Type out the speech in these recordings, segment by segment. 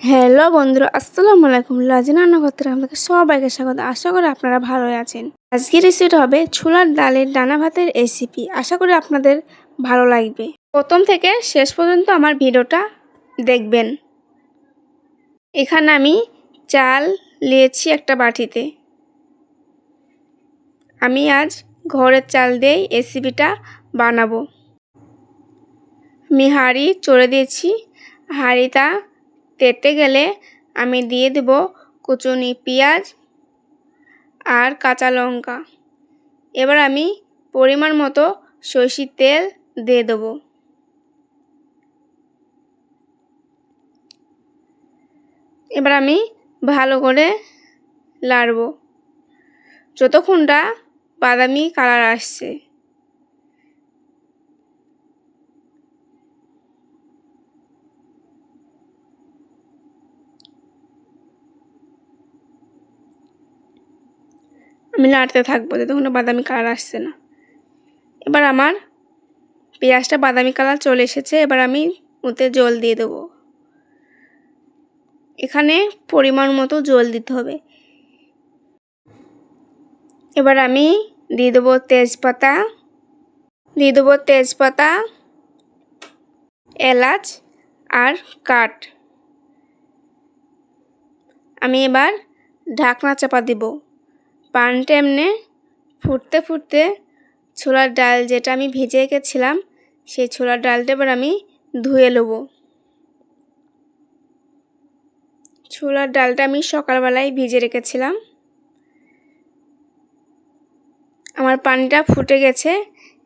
Hello বন্ধুরা, আসসালামু আলাইকুম। লাজিনা রান্নাঘরে আপনাদের সবাইকে স্বাগত। আশা করি আপনারা ভালোই আছেন। আজকের রেসিপিটা হবে ছোলার ডালের ডানা ভাতের রেসিপি। আশা করি আপনাদের ভালো লাগবে। প্রথম থেকে শেষ পর্যন্ত আমার ভিডিওটা দেখবেন। এখানে আমি চাল নিয়েছি একটা বাটিতে। আমি আজ ঘরের চাল দিয়েই রেসিপিটা বানাবো। আমি হাঁড়ি চড়ে দিয়েছি। হাঁড়িটা তেতে গেলে আমি দিয়ে দেব কুচুনি পেঁয়াজ আর কাঁচা লঙ্কা। এবার আমি পরিমাণ মতো সরষের তেল দিয়ে দেব। এবার আমি ভালো করে নাড়ব যতক্ষণ না বাদামি কালার আসছে। আমি নাড়তে থাকবো যতক্ষণ না বাদামি কালার আসছে না। এবার আমার পেঁয়াজটা বাদামি কালার চলে এসেছে। এবার আমি ওতে জল দিয়ে দেবো। এখানে পরিমাণ মতো জল দিতে হবে। এবার আমি দিয়ে দেবো তেজপাতা, এলাচ আর কাঠ। আমি এবার ঢাকনা চাপা দিব। পানিটা এমনি ফুটতে ফুটতে ছোলার ডাল যেটা আমি ভেজে রেখেছিলাম সেই ছোলার ডালটা এবার আমি ধুয়ে নেব। ছোলার ডালটা আমি সকালবেলায় ভিজে রেখেছিলাম। আমার পানিটা ফুটে গেছে।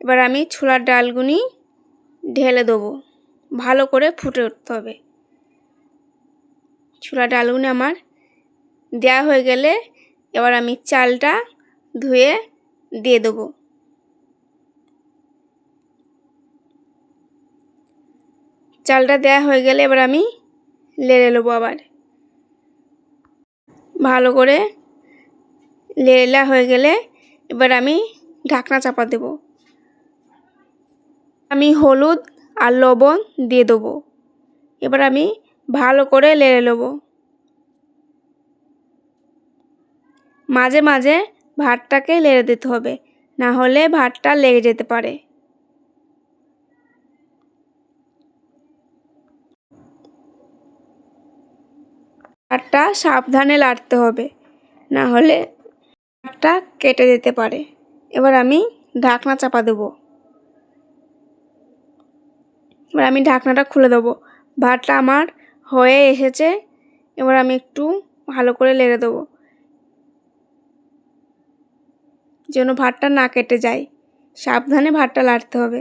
এবার আমি ছোলার ডালগুনি ঢেলে দেবো। ভালো করে ফুটে উঠতে হবে। ছোলার ডালগুনি আমার দেওয়া হয়ে গেলে এবার আমি চালটা ধুয়ে দিয়ে দেবো। চালটা দেওয়া হয়ে গেলে এবার আমি নেড়ে নেবো। আবার ভালো করে নেড়ে হয়ে গেলে এবার আমি ঢাকনা চাপা দেব। আমি হলুদ আর লবণ দিয়ে দেবো। এবার আমি ভালো করে নেড়ে নেব। মাঝে মাঝে ভাতটাকে নেড়ে দিতে হবে, না হলে ভাতটা লেগে যেতে পারে। ভাতটা সাবধানে নাড়তে হবে, না হলে ভাতটা কেটে যেতে পারে। এবার আমি ঢাকনা চাপা দেব। এবার আমি ঢাকনাটা খুলে দেবো। ভাতটা আমার হয়ে এসেছে। এবার আমি একটু ভালো করে নেড়ে দেবো যেন ভাতটা না কেটে যায়। সাবধানে ভাতটা নাড়তে হবে।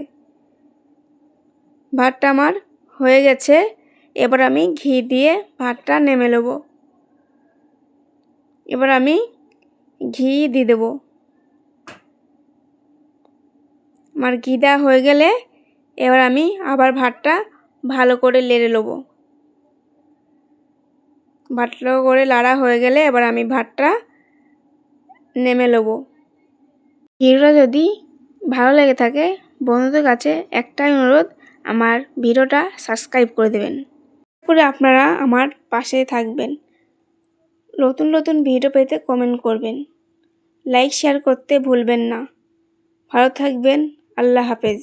ভাতটা আমার হয়ে গেছে। এবার আমি ঘি দিয়ে ভাতটা নেমে নেব। এবার আমি ঘি দিয়ে দেবো। আমার ঘি দেওয়া হয়ে গেলে এবার আমি আবার ভাতটা ভালো করে নেড়ে নেব। ভাতটা করে নাড়া হয়ে গেলে এবার আমি ভাতটা নেমে নেব। ভিডিওটা যদি ভালো লেগে থাকে বন্ধুদের কাছে একটাই অনুরোধ, আমার ভিডিওটা সাবস্ক্রাইব করে দেবেন। করে আপনারা আমার পাশে থাকবেন। নতুন নতুন ভিডিও পেতে কমেন্ট করবেন। লাইক শেয়ার করতে ভুলবেন না। ভালো থাকবেন। আল্লাহ হাফেজ।